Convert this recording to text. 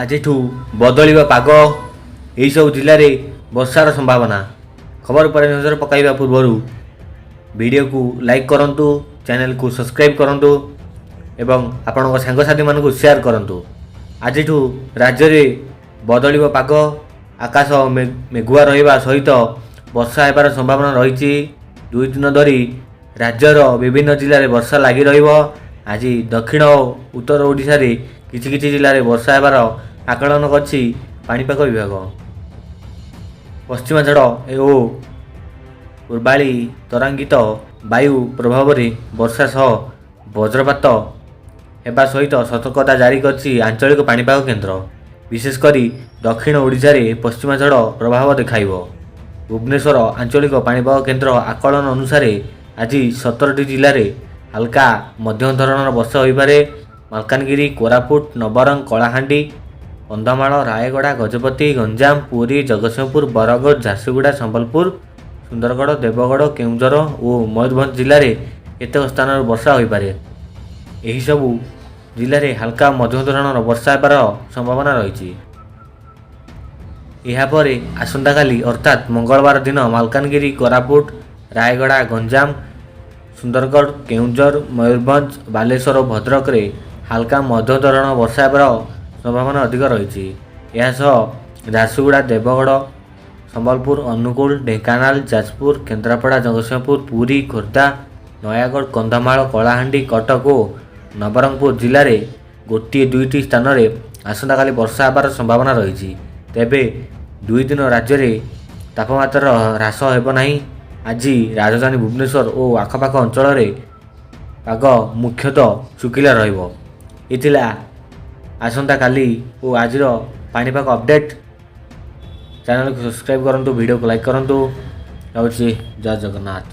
ଆଜିଠୁ ବଦଳିବ ପାଗ। ଏହିସବୁ ଜିଲ୍ଲାରେ ବର୍ଷାର ସମ୍ଭାବନା। ଖବର ଉପରେ ନଜର ପକାଇବା ପୂର୍ବରୁ ଭିଡ଼ିଓକୁ ଲାଇକ୍ କରନ୍ତୁ, ଚ୍ୟାନେଲକୁ ସବସ୍କ୍ରାଇବ୍ କରନ୍ତୁ ଏବଂ ଆପଣଙ୍କ ସାଙ୍ଗସାଥିମାନଙ୍କୁ ସେୟାର କରନ୍ତୁ। ଆଜିଠୁ ରାଜ୍ୟରେ ବଦଳିବ ପାଗ। ଆକାଶ ମେଘୁଆ ରହିବା ସହିତ ବର୍ଷା ହେବାର ସମ୍ଭାବନା ରହିଛି। 2 ଦିନ ଧରି ରାଜ୍ୟର ବିଭିନ୍ନ ଜିଲ୍ଲାରେ ବର୍ଷା ଲାଗି ରହିବ। ଆଜି ଦକ୍ଷିଣ ଓ ଉତ୍ତର ଓଡ଼ିଶାରେ କିଛି କିଛି ଜିଲ୍ଲାରେ ବର୍ଷା ହେବାର ଆକଳନ କରିଛି ପାଣିପାଗ ବିଭାଗ। ପଶ୍ଚିମା ଝଡ଼ ଓ ପୂର୍ବାଳି ତ୍ୱରାନ୍ୱିତ ବାୟୁ ପ୍ରଭାବରେ ବର୍ଷା ସହ ବଜ୍ରପାତ ହେବା ସହିତ ସତର୍କତା ଜାରି କରିଛି ଆଞ୍ଚଳିକ ପାଣିପାଗ କେନ୍ଦ୍ର। ବିଶେଷ କରି ଦକ୍ଷିଣ ଓଡ଼ିଶାରେ ପଶ୍ଚିମା ଝଡ଼ ପ୍ରଭାବ ଦେଖାଇବ। ଭୁବନେଶ୍ୱର ଆଞ୍ଚଳିକ ପାଣିପାଗ କେନ୍ଦ୍ର ଆକଳନ ଅନୁସାରେ ଆଜି 17ଟି ଜିଲ୍ଲାରେ ହାଲକା ମଧ୍ୟମ ଧରଣର ବର୍ଷା ହୋଇପାରେ। ମାଲକାନଗିରି, କୋରାପୁଟ, ନବରଙ୍ଗ, କଳାହାଣ୍ଡି, କନ୍ଧମାଳ, ରାୟଗଡ଼ା, ଗଜପତି, ଗଞ୍ଜାମ, ପୁରୀ, ଜଗତସିଂହପୁର, ବରଗଡ଼, ଝାରସୁଗୁଡ଼ା, ସମ୍ବଲପୁର, ସୁନ୍ଦରଗଡ଼, ଦେବଗଡ଼, କେଉଁଝର ଓ ମୟୂରଭଞ୍ଜ ଜିଲ୍ଲାରେ କେତେକ ସ୍ଥାନରେ ବର୍ଷା ହୋଇପାରେ। ଏହିସବୁ ଜିଲ୍ଲାରେ ହାଲକା ମଧ୍ୟମ ଧରଣର ବର୍ଷା ହେବାର ସମ୍ଭାବନା ରହିଛି। ଏହାପରେ ଆସନ୍ତାକାଲି ଅର୍ଥାତ୍ ମଙ୍ଗଳବାର ଦିନ ମାଲକାନଗିରି, କୋରାପୁଟ, ରାୟଗଡ଼ା, ଗଞ୍ଜାମ, ସୁନ୍ଦରଗଡ଼, କେଉଁଝର, ମୟୂରଭଞ୍ଜ, ବାଲେଶ୍ୱର ଓ ଭଦ୍ରକରେ ହାଲକା ମଧ୍ୟମ ଧରଣର ବର୍ଷା ହେବାର ସମ୍ଭାବନା ଅଧିକ ରହିଛି। ଏହାସହ ଝାରସୁଗୁଡ଼ା, ଦେବଗଡ଼, ସମ୍ବଲପୁର, ଅନୁଗୁଳ, ଢେଙ୍କାନାଳ, ଯାଜପୁର, କେନ୍ଦ୍ରାପଡ଼ା, ଜଗତସିଂହପୁର, ପୁରୀ, ଖୋର୍ଦ୍ଧା, ନୟାଗଡ଼, କନ୍ଧମାଳ, କଳାହାଣ୍ଡି, କଟକ ଓ ନବରଙ୍ଗପୁର ଜିଲ୍ଲାରେ 1-2ଟି ସ୍ଥାନରେ ଆସନ୍ତାକାଲି ବର୍ଷା ହେବାର ସମ୍ଭାବନା ରହିଛି। ତେବେ 2 ଦିନ ରାଜ୍ୟରେ ତାପମାତ୍ରାର ହ୍ରାସ ହେବ ନାହିଁ। ଆଜି ରାଜଧାନୀ ଭୁବନେଶ୍ୱର ଓ ଆଖପାଖ ଅଞ୍ଚଳରେ ପାଗ ମୁଖ୍ୟତଃ ଶୁଖିଲା ରହିବ। ଏ ଥିଲା ଆସନ୍ତାକାଲି ଓ ଆଜିର ପାଣିପାଗ ଅପଡେଟ୍। ଚ୍ୟାନେଲକୁ ସବସ୍କ୍ରାଇବ୍ କରନ୍ତୁ, ଭିଡ଼ିଓକୁ ଲାଇକ୍ କରନ୍ତୁ। ରହୁଛି, ଜୟ ଜଗନ୍ନାଥ।